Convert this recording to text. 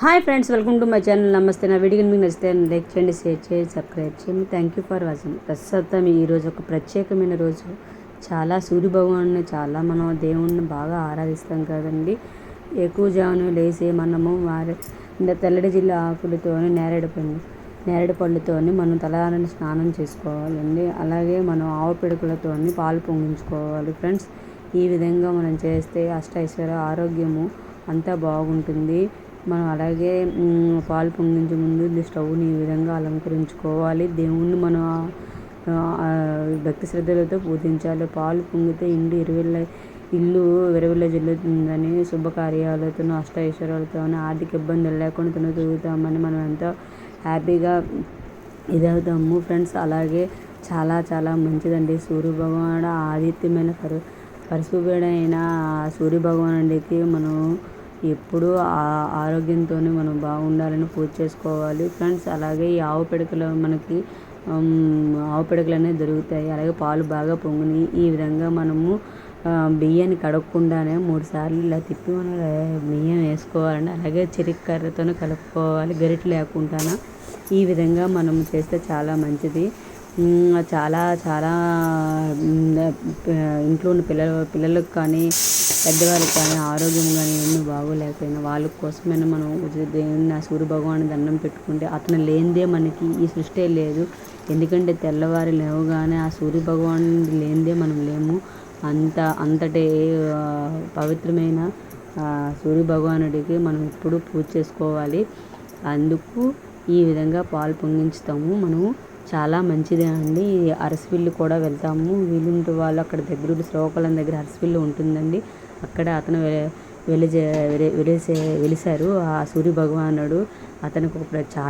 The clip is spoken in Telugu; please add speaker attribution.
Speaker 1: Hi friends, welcome to my channel. నమస్తే. నా వీడియోని మీకు నచ్చితే లైక్ చేయండి, షేర్ చేయండి, సబ్స్క్రైబ్ చేయండి. Thank you for watching. ప్రస్తుతం ఈరోజు ఒక ప్రత్యేకమైన రోజు. చాలా సూర్య భగవాన్ని మనం దేవుణ్ణి బాగా ఆరాధిస్తాం కదండి. ఎక్కువ జామున లేసి మనము తెల్లటి జిల్లా ఆకులతోని నేరేడు పళ్ళతోని మనం తలారని స్నానం చేసుకోవాలండి. అలాగే మనం ఆవు పిడకలతోని పాలు పొంగించుకోవాలి ఫ్రెండ్స్. ఈ విధంగా మనం చేస్తే అష్టైశ్వర్య ఆరోగ్యము అంతా బాగుంటుంది. మనం అలాగే పాలు పొంగించే ముందు స్టవ్ని ఈ విధంగా అలంకరించుకోవాలి. దేవుణ్ణి మనం భక్తి శ్రద్ధలతో పూజించాలి. పాలు పొంగితే ఇల్లు విరవిల్ల జల్లుతుందని, శుభకార్యాలతో అష్టైశ్వర్యాలతో ఆర్థిక ఇబ్బందులు లేకుండా తిరుగుతామని మనం ఎంతో హ్యాపీగా ఇదవుతాము ఫ్రెండ్స్. అలాగే చాలా చాలా మంచిదండి. సూర్య భగవానుడు ఆదిత్యమైన పరిశుభ్రుడైన సూర్య భగవానుడికి మనం ఎప్పుడూ ఆరోగ్యంతో మనం బాగుండాలని పూజ చేసుకోవాలి ఫ్రెండ్స్. అలాగే ఈ ఆవు పిడకలు ఆవు పిడకలు అనేవి దొరుకుతాయి. అలాగే పాలు బాగా పొంగుని ఈ విధంగా మనము బియ్యాన్ని కడగకుండానే 3 సార్లు ఇలా తిప్పి మనం బియ్యం వేసుకోవాలండి. అలాగే చెరిక్కర్రతో కలుపుకోవాలి, గరిటె లేకుండా. ఈ విధంగా మనం చేస్తే చాలా మంచిది. చాలా చాలా ఇంట్లో ఉన్న పిల్లలకు కానీ పెద్దవాళ్ళకి కానీ ఆరోగ్యం కానీ ఏమీ బాగోలేకపోయినా వాళ్ళ కోసమైనా మనం దేవుని సూర్య భగవాను దండం పెట్టుకుంటే అతను లేనిదే మనకి ఈ సృష్టి లేదు. ఎందుకంటే తెల్లవారి లేవగానే ఆ సూర్య భగవాను లేనిదే మనం లేము. అంతటి పవిత్రమైన సూర్య భగవానుడికి మనం ఎప్పుడూ పూజ చేసుకోవాలి. అందుకు ఈ విధంగా పాలు పొంగించుతాము. మనము చాలా మంచిదే అండి. అరసవిల్లు కూడా వెళ్తాము. వీలుంటే వాళ్ళు అక్కడ దగ్గర శ్రీకాకుళం దగ్గర అరసవిల్లు ఉంటుందండి. అక్కడ అతను వెలిసారు ఆ సూర్య భగవానుడు. అతనికి ఒక చాలా